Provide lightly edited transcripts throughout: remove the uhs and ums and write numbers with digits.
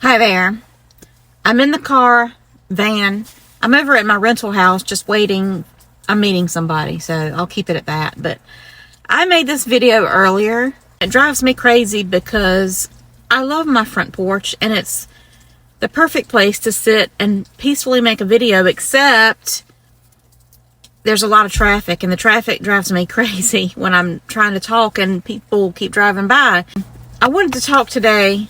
Hi there. I'm in the car, van. I'm over at my rental house just waiting. I'm meeting somebody, so I'll keep it at that. But I made this video earlier. It drives me crazy because I love my front porch and it's the perfect place to sit and peacefully make a video, except there's a lot of traffic and the traffic drives me crazy when I'm trying to talk and people keep driving by. I wanted to talk today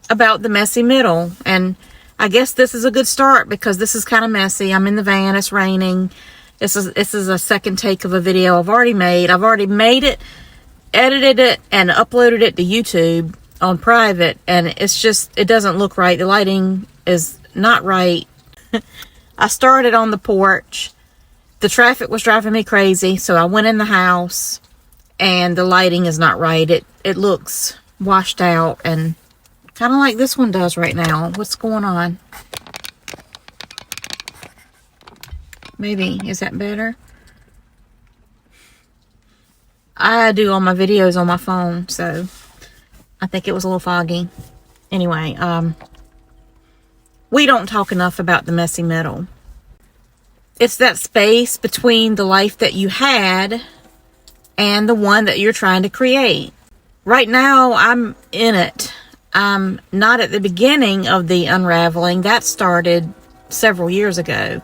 about the messy middle, and I guess this is a good start because this is kind of messy. I'm in the van, it's raining. This is a second take of a video I've already made. I've already made it, edited it, and uploaded it to YouTube on private, and it's just, it doesn't look right. The lighting is not right. I started on the porch. The traffic was driving me crazy, so I went in the house, and the lighting is not right. It looks washed out and kind of like this one does right now. What's going on? Maybe. Is that better? I do all my videos on my phone, so I think it was a little foggy. Anyway, we don't talk enough about the messy middle. It's that space between the life that you had and the one that you're trying to create. Right now, I'm in it. I'm not at the beginning of the unraveling. That started several years ago.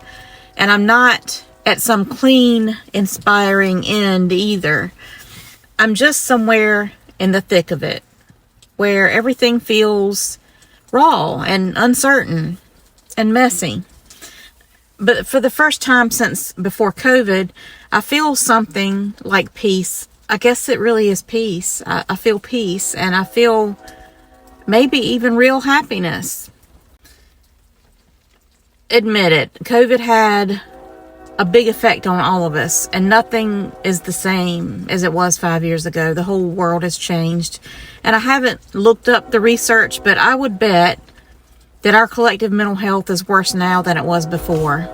And I'm not at some clean, inspiring end either. I'm just somewhere in the thick of it, where everything feels raw and uncertain and messy. But for the first time since before COVID, I feel something like peace. I guess it really is peace. I feel peace, and I feel maybe even real happiness. Admit it, COVID had a big effect on all of us, and nothing is the same as it was 5 years ago. The whole world has changed, and I haven't looked up the research, but I would bet that our collective mental health is worse now than it was before.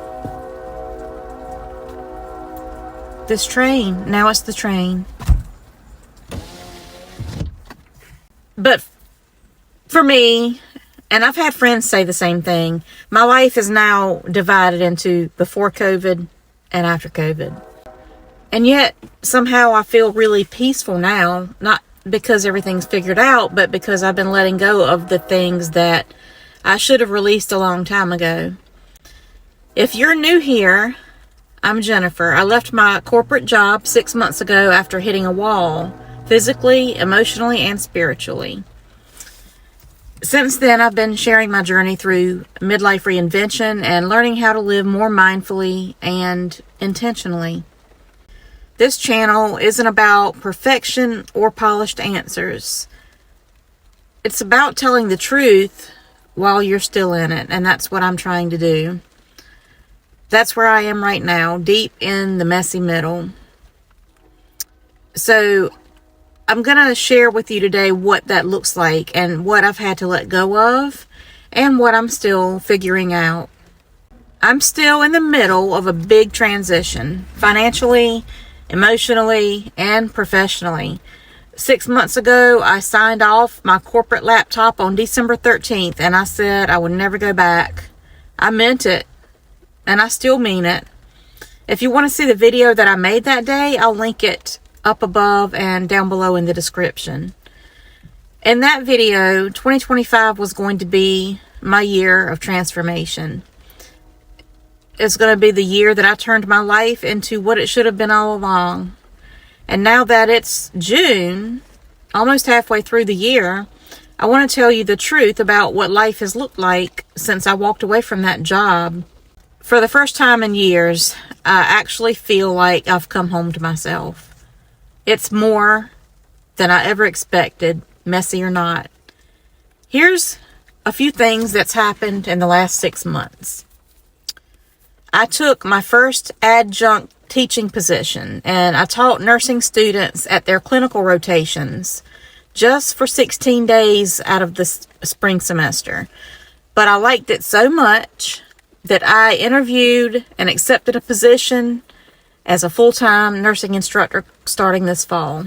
This train, now it's the train. But for me, and I've had friends say the same thing, my life is now divided into before COVID and after COVID. And yet, somehow I feel really peaceful now, not because everything's figured out, but because I've been letting go of the things that I should have released a long time ago. If you're new here, I'm Jennifer. I left my corporate job 6 months ago after hitting a wall, physically, emotionally, and spiritually. Since then, I've been sharing my journey through midlife reinvention and learning how to live more mindfully and intentionally. This channel isn't about perfection or polished answers. It's about telling the truth while you're still in it, and that's what I'm trying to do. That's where I am right now, deep in the messy middle. So I'm going to share with you today what that looks like and what I've had to let go of and what I'm still figuring out. I'm still in the middle of a big transition, financially, emotionally, and professionally. 6 months ago, I signed off my corporate laptop on December 13th, and I said I would never go back. I meant it, and I still mean it. If you want to see the video that I made that day, I'll link it up above and down below in the description. In that video, 2025 was going to be my year of transformation. It's going to be the year that I turned my life into what it should have been all along. And now that it's June, almost halfway through the year, I want to tell you the truth about what life has looked like since I walked away from that job. For the first time in years, I actually feel like I've come home to myself. It's more than I ever expected, messy or not. Here's a few things that's happened in the last 6 months. I took my first adjunct teaching position, and I taught nursing students at their clinical rotations just for 16 days out of the spring semester. But I liked it so much that I interviewed and accepted a position as a full-time nursing instructor starting this fall.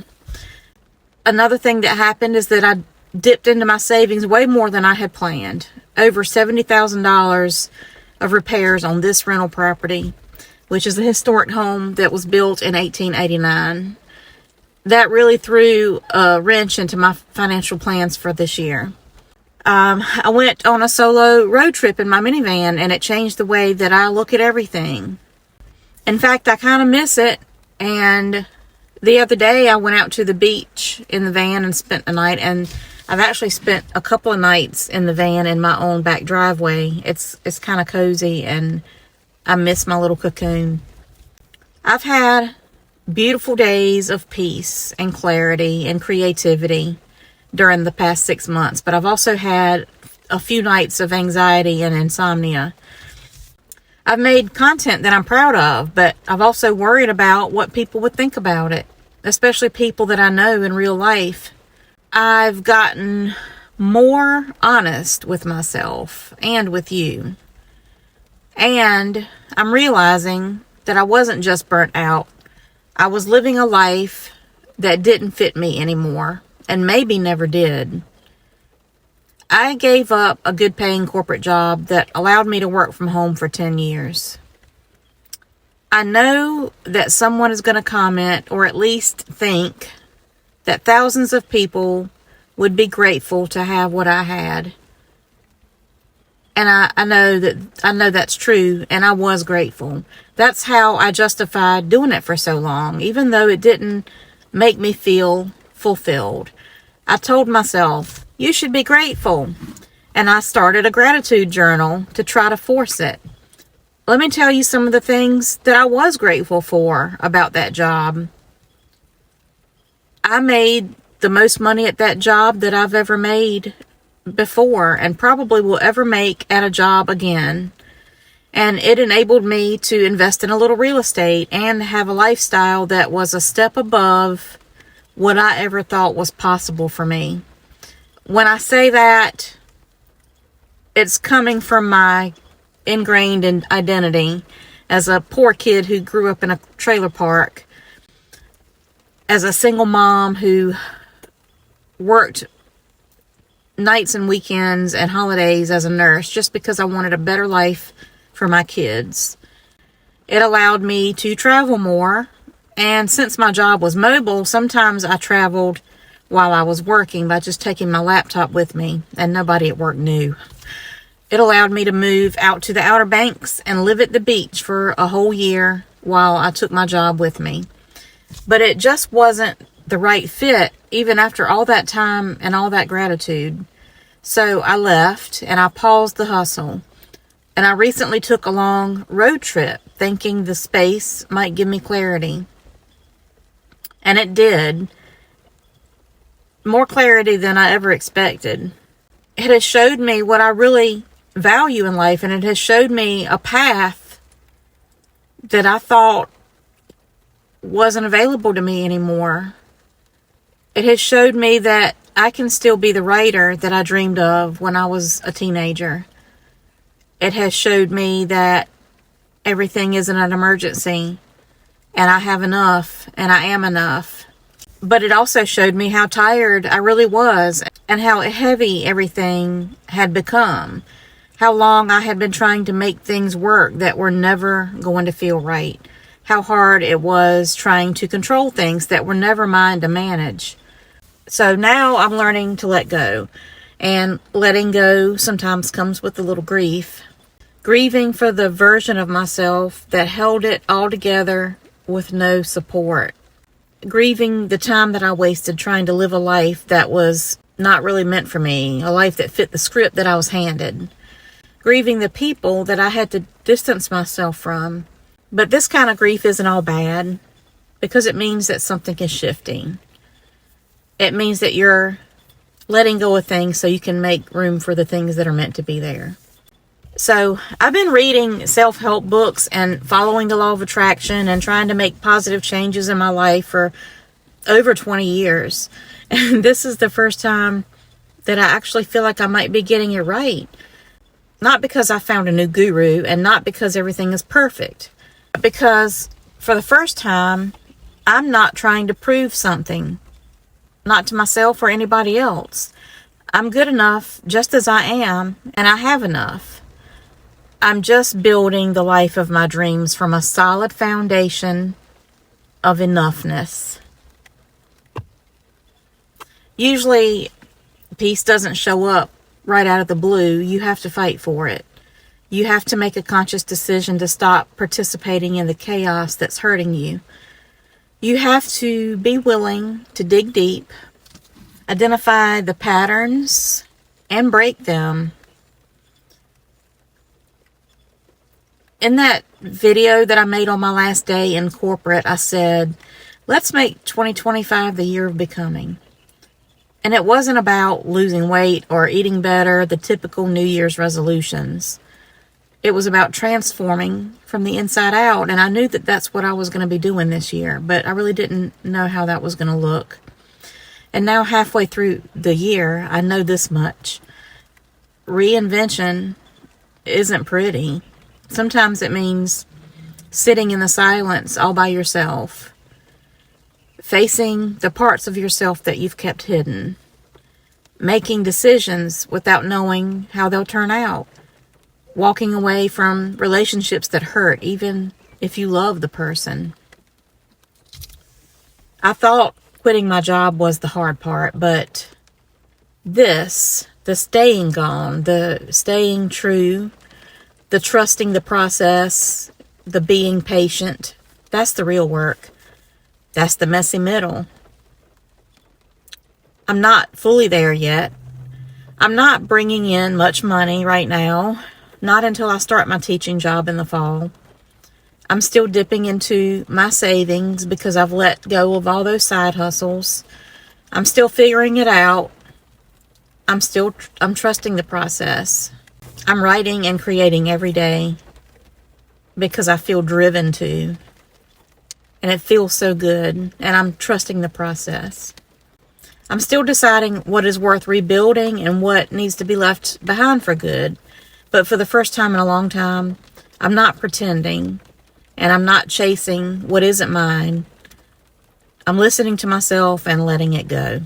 Another thing that happened is that I dipped into my savings way more than I had planned. Over $70,000 of repairs on this rental property, which is a historic home that was built in 1889. That really threw a wrench into my financial plans for this year. I went on a solo road trip in my minivan, and it changed the way that I look at everything. In fact, I kind of miss it. And the other day I went out to the beach in the van and spent the night, and I've actually spent a couple of nights in the van in my own back driveway. It's kind of cozy, and I miss my little cocoon. I've had beautiful days of peace and clarity and creativity during the past 6 months, but I've also had a few nights of anxiety and insomnia. I've made content that I'm proud of, but I've also worried about what people would think about it, especially people that I know in real life. I've gotten more honest with myself and with you. And I'm realizing that I wasn't just burnt out. I was living a life that didn't fit me anymore, and maybe never did. I gave up a good paying corporate job that allowed me to work from home for 10 years. I know that someone is going to comment, or at least think, that thousands of people would be grateful to have what I had. And I know that's true, and I was grateful. That's how I justified doing it for so long, even though it didn't make me feel fulfilled. I told myself, you should be grateful. And I started a gratitude journal to try to force it. Let me tell you some of the things that I was grateful for about that job. I made the most money at that job that I've ever made before, and probably will ever make at a job again. And it enabled me to invest in a little real estate and have a lifestyle that was a step above what I ever thought was possible for me. When I say that, it's coming from my ingrained identity as a poor kid who grew up in a trailer park, as a single mom who worked nights and weekends and holidays as a nurse just because I wanted a better life for my kids. It allowed me to travel more, and since my job was mobile, sometimes I traveled while I was working by just taking my laptop with me, and nobody at work knew. It allowed me to move out to the Outer Banks and live at the beach for a whole year while I took my job with me. But it just wasn't the right fit, even after all that time and all that gratitude. So I left, and I paused the hustle. And I recently took a long road trip, thinking the space might give me clarity. And it did. More clarity than I ever expected. It has showed me what I really value in life, and it has showed me a path that I thought wasn't available to me anymore. It has showed me that I can still be the writer that I dreamed of when I was a teenager. It has showed me that everything isn't an emergency, and I have enough, and I am enough. But it also showed me how tired I really was, and how heavy everything had become. How long I had been trying to make things work that were never going to feel right. How hard it was trying to control things that were never mine to manage. So now I'm learning to let go. And letting go sometimes comes with a little grief. Grieving for the version of myself that held it all together with no support. Grieving the time that I wasted trying to live a life that was not really meant for me. A life that fit the script that I was handed. Grieving the people that I had to distance myself from. But this kind of grief isn't all bad, because it means that something is shifting. It means that you're letting go of things so you can make room for the things that are meant to be there. So I've been reading self-help books and following the law of attraction and trying to make positive changes in my life for over 20 years. And this is the first time that I actually feel like I might be getting it right. Not because I found a new guru, and not because everything is perfect. But because for the first time, I'm not trying to prove something. Not to myself or anybody else. I'm good enough just as I am, and I have enough. I'm just building the life of my dreams from a solid foundation of enoughness. Usually, peace doesn't show up right out of the blue. You have to fight for it. You have to make a conscious decision to stop participating in the chaos that's hurting you. You have to be willing to dig deep, identify the patterns, and break them. In that video that I made on my last day in corporate, I said, let's make 2025 the year of becoming. And it wasn't about losing weight or eating better, the typical New Year's resolutions. It was about transforming from the inside out. And I knew that that's what I was going to be doing this year, but I really didn't know how that was going to look. And now halfway through the year, I know this much. Reinvention isn't pretty. Sometimes it means sitting in the silence all by yourself, facing the parts of yourself that you've kept hidden, making decisions without knowing how they'll turn out, walking away from relationships that hurt, even if you love the person. I thought quitting my job was the hard part, but the staying gone, the staying true, the trusting the process, the being patient, that's the real work. That's the messy middle. I'm not fully there yet. I'm not bringing in much money right now, not until I start my teaching job in the fall. I'm still dipping into my savings because I've let go of all those side hustles. I'm still figuring it out. I'm trusting the process. I'm writing and creating every day because I feel driven to. And it feels so good. And I'm trusting the process. I'm still deciding what is worth rebuilding and what needs to be left behind for good. But for the first time in a long time, I'm not pretending. And I'm not chasing what isn't mine. I'm listening to myself and letting it go.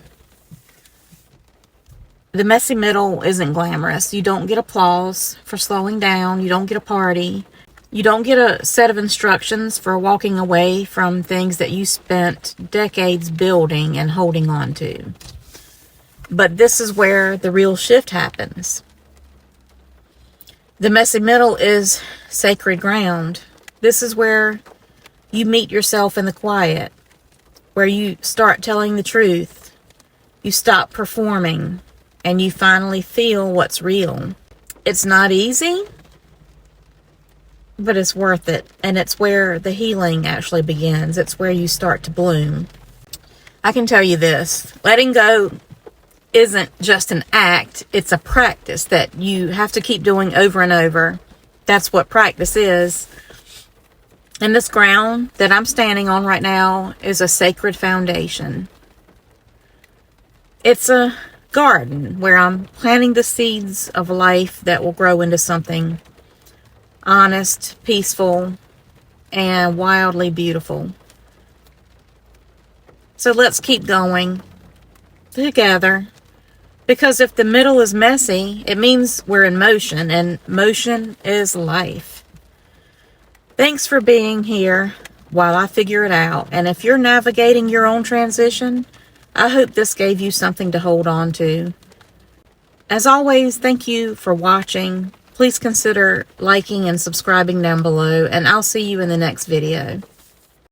The messy middle isn't glamorous. You don't get applause for slowing down. You don't get a party. You don't get a set of instructions for walking away from things that you spent decades building and holding on to. But this is where the real shift happens. The messy middle is sacred ground. This is where you meet yourself in the quiet, where you start telling the truth. You stop performing. And you finally feel what's real. It's not easy, but it's worth it. And it's where the healing actually begins. It's where you start to bloom. I can tell you this. Letting go isn't just an act. It's a practice that you have to keep doing over and over. That's what practice is. And this ground that I'm standing on right now is a sacred foundation. It's a garden where I'm planting the seeds of life that will grow into something honest, peaceful, and wildly beautiful. So let's keep going together, because if the middle is messy, it means we're in motion, and motion is life. Thanks for being here while I figure it out. And if you're navigating your own transition, I hope this gave you something to hold on to. As always, thank you for watching. Please consider liking and subscribing down below, and I'll see you in the next video.